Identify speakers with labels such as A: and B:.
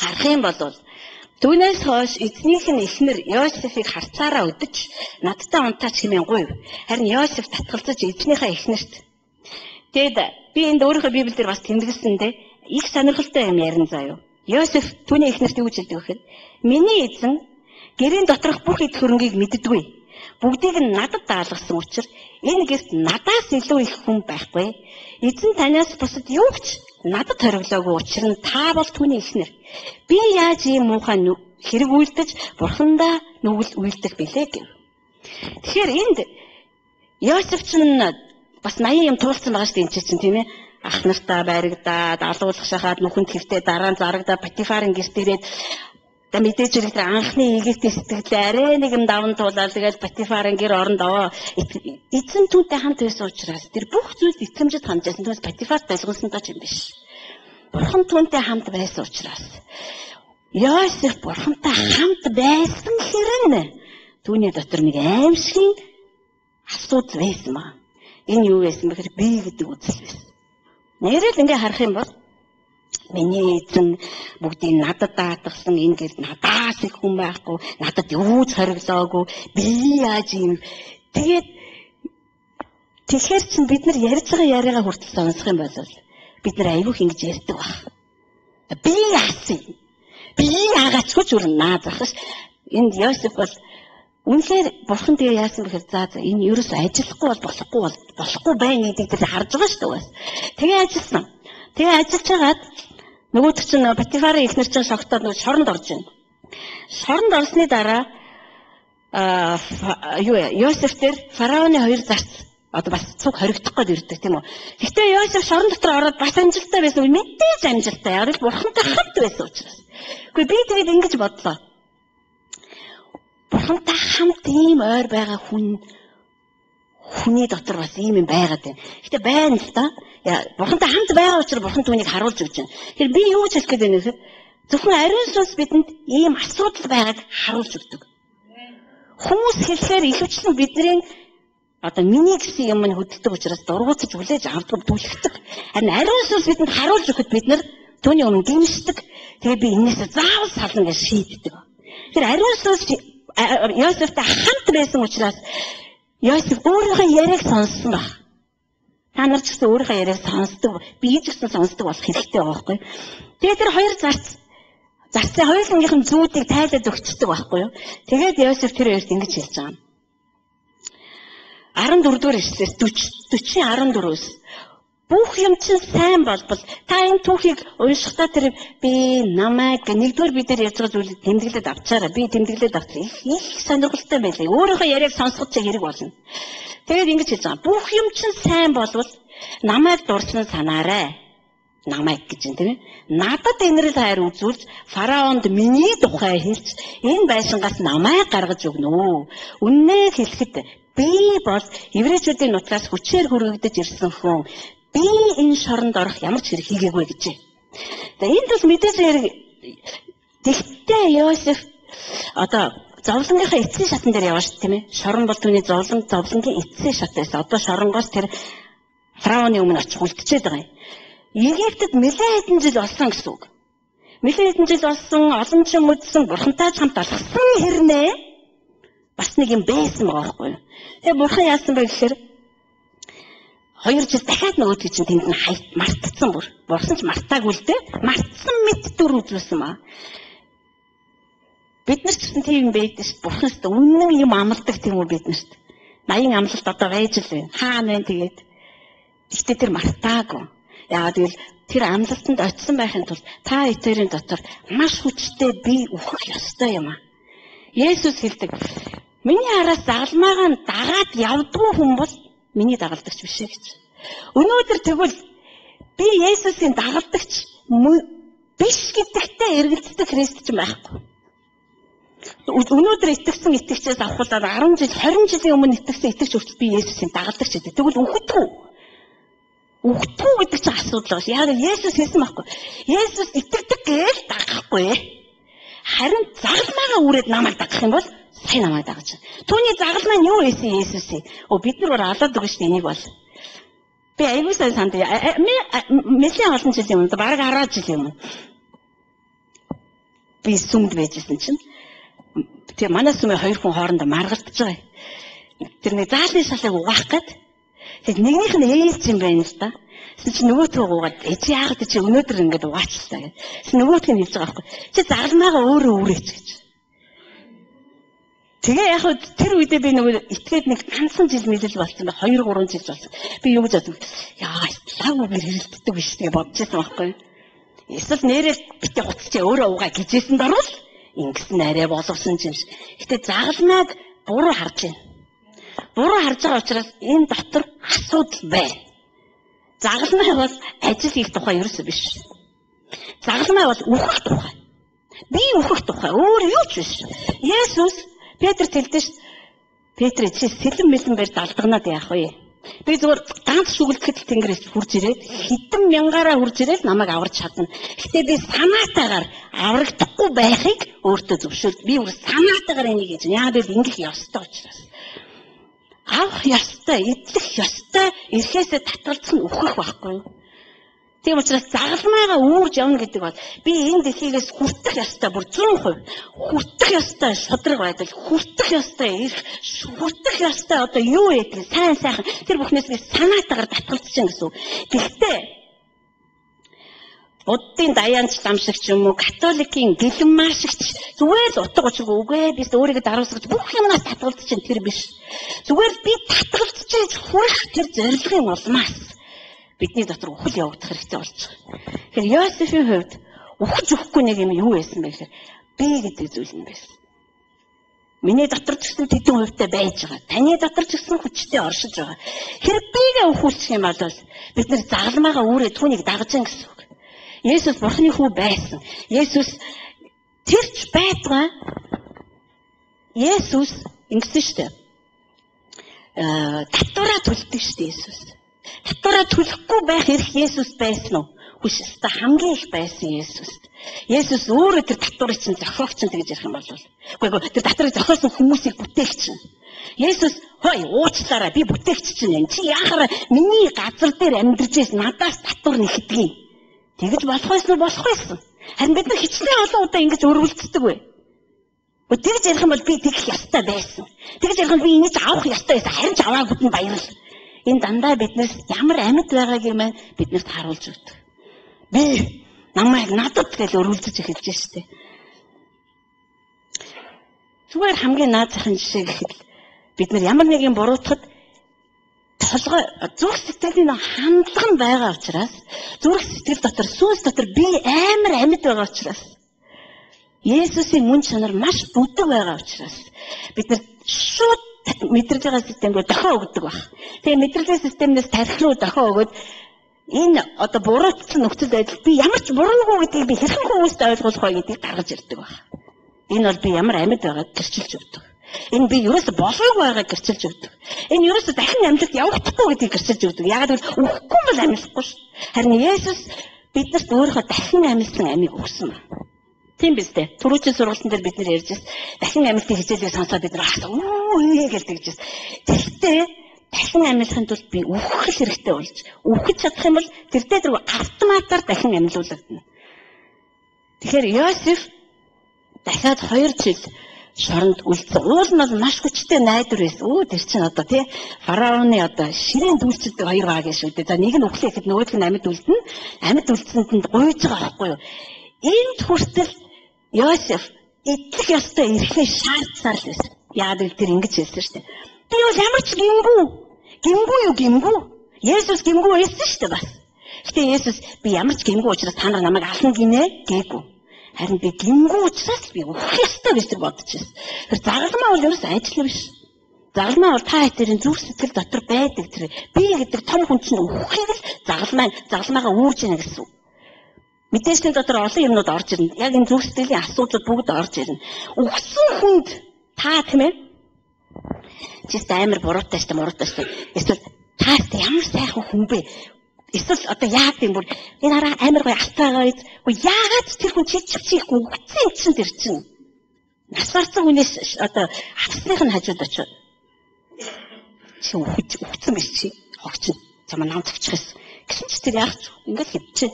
A: харах юм бол түүнээс хойш эзнийх нь эхнэр Йосефийг харцаараа өдөж надтай унтаач хэмээн гуйв. Харин Йосеф татгалзаж эзнийхээ эхнэрт. Тэгэд би энд өөрийнхөө Библиэлд бас тэмдэглэсэндээ их сонирхолтой юм ярина заяа. Йосеф түүний эхнэрт юу гэж хэлдэг вэ гэхээр миний эзэн гэрийн доторх бүх эд хөрөнгийг мэддэггүй. Бүгдийг нь надад даалгасан учраас энэ гэрт надаас илүү их хүн байхгүй. Эзэн танаас бусад юу ч надад хориглоогүй учраас та бол түүний эхнэр. Би яаж ийм муухай хэрэг үйлдэж бурхандаа нүгэл үйлдэх бэлээ гэв. Тэгэхээр энд Йосеф ч бас 80 юм туулсан байгаа шүү дээ энэ чинь тийм ээ. Ах нартаа байрагдаад алуулах шахаад нүхэнд хэвтээ дараа нь зарагдаа Патифарын гэрт ирээд мэдээж хэрэг тэр анхны Египтийн сэтгэлээ арай нэг юм даван туулаад тэгээд Патифарын гэр оронд аваа эзэн түүнтэй хамт байсан учраас тэр бүх зүйлд итгэмжид хандсан. Түүнээс Патифарт байлгуулсан ч юм биш. Бурхан түүнтэй хамт байсан учраас Йосеф бурхантай хамт байсан хэрэг түүний дотор нэг аимшигын асуудал байсан маа. Энэ юу байсан бэхээр би гэдэг үзэл байсан. Нэрэл ингээ харах юм бол миний эзэн бүгдийг надад даатгсан энэ гэрд надаас их хүн байхгүй, надад юу ч хориглоогүй, би яаж юм. Тэгэхээр чинь бид нар ярьж байгаа яриагаа хүртэл сонсох юм бол бид нар аягүй ингэж ярьдаг баг. Би яасан? Би яагаачгүй ч үрнаа захаш. Энд Йосеф бол үнэхээр бурхан тэгээ яасан бэхээр за энэ ерөөсөө ажиллахгүй бол болохгүй байна гэдгийг тэр харж байгаа шүү дээ. Тэгээ ажилласан. Тэгээ ажиллаж хагаад нөгөөдөг чинь Патифарын эхнэр чинь шогтоод шоронд орж байна. Шоронд орсны дараа Йосеф тэр фараоны хоёр зарц одоо бас цуг хоригдох гээд ирдэг тийм үү. Гэхдээ Йосеф шорон дотор ороод бас амжилттай байсан. Мэдээж амжилттай. Яг л бурхантай хамт байсан учраас. Гэхдээ би тэгээд ингэж бодлоо. Бурхантай хамт ийм ойр байгаа хүний дотор бас ийм юм байгаад байна. Гэтэ байна л да. Бурхантай хамт байгаа учраас бурхан түүнийг харуулж өгч байна. Тэгэхээр би юу ч хэлэх гээд байна вэ? Зөвхөн ариун сүнс бидэнд ийм асуудал байгааг харуулж өгдөг. Хүмүүс хэлэхээр ихэвчлэн бидний одоо миний гэсэн юм нь хөдөлдөг учраас дургуутж хүлээж авдаг түлхдэг. Харин ариун сүнс бидэнд харуулж өгөхөд бид нар түүний өмнө гимшдэг. Тэгээ би энэсээ заавал сална гэж шийддэг. Тэгэхээр ариун сүнс Йосефтэй хамт байсан учраас Йосеф өөрийнхөө яриаг сонссон баг. Та нар ч гэсэн өөрийнхөө яриаг сонсдог, би ч гэсэн сонсдог болох хэрэгтэй байгаа байхгүй. Тэгээд тэр хоёр зарцын хоёулангийнх нь зүүдийг тайлаад өгчдөг байхгүй юу. Тэгээд Йосеф тэр хоёрт ингэж хэлж байгаа. 14-р эшлээс 40-14-өөс бүх юм чинь сайн болбол та энэ түүхийг уншихдаа тэр би намайг нэгдүгээр бид нар ярьж байгаа зүйлийг тэмдэглээд авчаарай. Би тэмдэглээд авчих. Их сонирхолтой байлаа. Өөрийнхөө яриаг сонсгож хэрэг болно. Тэгээд ингэж хэлж байгаа. Бүх юм чинь сайн болбол намайг дурсан санаарай. Намайг гэж юм тийм ээ. Надад инрэл хайр үзүүлж фараонд миний тухай хэлж энэ байшингаас намайг гаргаж өгнө үү. Үннээ хэлэхэд би бол еврейчүүдийн нутгаас хүчээр хүрэгдэж ирсэн хүн. Би энэ шоронд орох ямар ч хэрэг хийгээгүй гэж. Тэгээ энд бас мэдээж хэрэг тэгтээ Йосеф одоо зовлонгийнхаа эцсийн шатн дээр яваа шүү тийм ээ. Шорон бол түүний зовлонгийн эцсийн шат байсан. Одоо шоронгоос тэр фараоны өмнө очих үлдчихэд байгаа юм. Египтэд нэлээд хэдэн жил болсон гэсэн үг. Нэлээд хэдэн жил болсон, олон жил мэдсэн, бурхантай хамт алхсан хэрнээ бас нэг юм байсан байгаа байхгүй юу. Тэгээ бурхан яасан бэ гэхээр 2 жил дахиад нөгөөдгөө чинь тэнд нь мартцсан бүр. Бурхан ч мартаагүй л дээ. Мартсан мэд дүр үзүүлсэн маа. Бид нар ч гэсэн тийм байдаг ш. Бурханаас үнэн юм амладаг тийм үү бид нарт. 80 амлалт одоо байж л байна. Хаана вэ тэгээд. Гэхдээ тэр мартаагүй. Яагаад гэвэл тэр амлалтанд очисон байхын тулд та эцэрийн дотор маш хүчтэй бие үхэх ёстой юм аа. Есүс хэлдэг. Миний араас загалмаагаа дагаад явдгүй хүн бол миний дагалдагч биш ээ гэж. Өнөөдөр тэгвэл би Есүсийн дагалдагч биш гэдэгтээ эргэлддэг христч байхгүй. Өнөөдөр итгэсэн итгэгчээс авахлаад 10 жил 20 жилийн өмнө итгэсэн итгэгч хүртэл би Есүсийн дагалдагч гэдэг. Тэгвэл үхэдгүй. Үхэдгүй гэдэг чинь асуудал байна. Яг Есүс хэлсэн байхгүй. Есүс итгэдэг гэж дагахгүй. Харин загалмаагаа үрээд намайг дагах юм бол сайн намайг дагаж. Түүний загалмаа нь юу байсан Есүсийн? Бид нар алаад өгнө шүү дээ энийг бол. Би аягүй сайн санд. Мэлийн олон жилийн өмнө бараг 10 жилийн өмнө. би сүмд байжсэн чинь тэгээ манай сүмээ хоёр хүн хоорондоо маргалтж байгаа. Тэр нэг заалны шалыг угаах гээд тэгээд нэгнийх нь ээж юм байна л да. Тэгсэн чинь нөгөөтгөө угаад чи яагаад чи өнөөдөр ингэж угаачлаа гэж. Тэгсэн нөгөөтг нь хэлж байгаа байхгүй. Чи загалмаагаа өөрөө үүрээч гэж. Тэгээ яг тэр үедээ би нөгөө итгээд нэг ганцхан жил мэлэл болсон бай 2 3 жил болсон. Би юу гэж бодсон. Яа, лав үгээр хэрэлддэг биш тэгээ бодчихсон байхгүй. Эсвэл нэрээ битээ хуцчаа өөрөө угаа гэжсэн дөрвөл ингэсэн арай болгосон юм шиг. Гэтэ загалмааг буруу харж байна. Буруу харж байгаа учраас энэ дотор асуудал байна. Загалмай бол ажил хийх тухай ерөөсөө биш. Загалмай бол үхэх тухай. Би үхэх тухай. Өөр юу ч биш. Есүс Петрт хэлдэж Петр чи сэлэн мэлэн байж далдагнаад яах вэ? Би зүгээр ганц шүглэхэд тэнгэрээс хурж ирээд хэдэн мянгаараа хурж ирээд намайг аварч чадна. Гэтэ би санаатаагаар аврагдахгүй байхыг өөртөө зөвшөөрд. Би өөр санаатаагаар энийг хийж яагаад гэвэл ингэх ёстой учраас. Авах ёстой, эдлэх ёстой, эрхээсээ татгалзах нь үхэх байхгүй юу? Тийм учраас загалмайгаа үүрж явна гэдэг бол би энэ дэлхийгээс хүртэх ёстой бүр 100% хүртэх ёстой шудраг байдал, хүртэх ёстой эрх, хүртэх ёстой одоо юу гэдэг сайн сайхан тэр бүхнээс санаатаагаар татгалзаж байна гэсэн үг. Гэхдээ Буддын даяанч ламшигч юм уу, католикийн гэлэнмаашигч зүгээр л утга учиргүй үгүй би өөрийгөө даруусгаж бүх юмнаас татгалзаж чинь тэр биш. Зүгээр би татгалзаж хийж хүрэх тэр зорилгын улмаас бидний дотор үхэл явагдах хэрэгтэй болж байгаа. Тэгэхээр Йосефийн хувьд үхэж өгөхгүй нэг юм юу байсан бэ гэхээр би гэдэг зүйл юм байсан. Миний дотор ч гэсэн тэдэн хувьтай байж байгаа. Таны дотор ч гэсэн хүчтэй оршиж байгаа. Хэрэг бигээ үхүүлчих юм бол бид нэр загалмаагаа өөрөө түүнийг дагаж гин гэсэн үг. Есүс Бурхны хүү байсан. Есүс тэрч байдгаа. Есүс ингэсэн шүү дээ. Татвараа төлдөг шүү дээ Есүс. Татвараа төлөхгүй байх эрх Есүс байсан уу? Хүч өстой хамгийн их байсан Есүс. Есүс өөрөө тэр татварыг чинь зохиогч нь гэж ярих юм бол. Үгүй тэр татварыг зохиосон хүмүүсийг бүтээгч нь. Есүс хой уучлаарай би бүтээгч чинь юм. Чи яахаар миний газар дээр амьдарч байсан надаас татвар нэхдэг. Тэгэж болох байсан. Харин бид нар хичнээн олон удаа ингэж өрөвлөцдөг вэ? Тэгж ярих юм бол би тэгэх ёстой байсан. Тэгж ярих нь би энийг авах ёстой байсан. Харин ч аваагүй нь баярлал. Энэ дандаа биднээс ямар амьд байгаагийг маань биднэрт харуулж өгдөг. Би намайг надад гэж өрөвлөж эхэлж штэ. Зүгээр хамгийн наад захын жишээ гэхэд бид нар ямар нэгэн буруутахад толгой зүрх сэтгэлийн хандлага нь байгаа учраас зүрх сэтгэл дотор сүнс дотор би амар амьд байгаа учраас Есүсийн мөн чанар маш бүдэг байгаа учраас бид нар шууд мэдрэж байгаа системээр дохио өгдөг баг. Тэгээ мэдрэлээ системнээс тарих руу дохио өгөөд энэ одоо буруутсан нөхцөл байдал би ямар ч буруугүй гэдгийг би хэрхэн хүмүүст ойлгуулах вэ гэдгийг гаргаж ирдэг баг. Энэ бол би ямар амьд байгааг гэрчилж өгдөг. Энэ би ерөөсө болоогүй байгааг гэрчилж өгдөг. Энэ ерөөсө дахин амьдлт явагдахгүй гэдгийг гэрчилж өгдөг. Яагаад гэвэл үхэхгүй бол амьлахгүй ш. Харин Есүс биднэрт өөрийнхөө дахин амьлсан амийг өгсөн ба. Тийм биз дээ. Түрүүчийн сургалтын дээр бид нэр ярьж байсан. Дахин амьлтын хичээлээ сонсоод бид нар гэж тэгжсэн. Тэгтээ дахин амьлахын тулд би үхэх хэрэгтэй болж үхэж чадах юм бол тэр дээр автоматар дахин амьлуулагдана. Тэгэхээр Йосеф дахиад 2 жил шоронд үлдсэн. Уул нь бол маш хүчтэй найдвар байсан. Тэр чинь одоо тий фараоны одоо ширээн дүүлцэлдэг 2 баг шүү дээ. За нэг нь өглөө ихэд нөгөөх нь амьд үлдэнэ. Амьд үлдсэнд гуйж байгаа байхгүй юу? Энд хүртэл Йосеф эдлэх ёстой эрхээ шаардсаар л байсан. Яагаад гэвэл тэр ингэж хэлсэн шүү дээ. Би бол ямар ч гимгүү. Есүс гимгүү байсан шүү дээ бас. Гэтэ Есүс би ямар ч гимгүү учраас та нар намайг ална гинэ гээгүй. Харин би гимгүү учраас би үхэх ёстой гэж бодож байсан. Тэр загалмаа бол ерөөс ажил биш. Загалмаа бол та хэдэрийн зүрх сэтгэл дотор байдаг тэр би гэдэг том хүн чинь үххийг л загалмаагаа үүрж яана гэсэн. Мэдээсний дотор олон юмнууд орж ирнэ. Яг энэ зүрх сэтгэлийн асуудлууд бүгд орж ирнэ. Үхсэн хүнд та тийм ээ. Чист амар буруутай шүү дээ. Эсвэл тааст ямар сайхан хүн бэ? Эсвэл одоо яа гэм бүр энэ хараа амар гоё алтайгаа үз. Яагаад тэр хүн чиччихгүй үхсэн чинь тэр чинь. Нас барсан хүнээс одоо хавсных нь хажууд очив. Чи үхсэн биш чи. Хогч. Чамаа нам тавчих гэсэн. Гэсэн чи тэр яах вэ? Ингээд хөвчээ.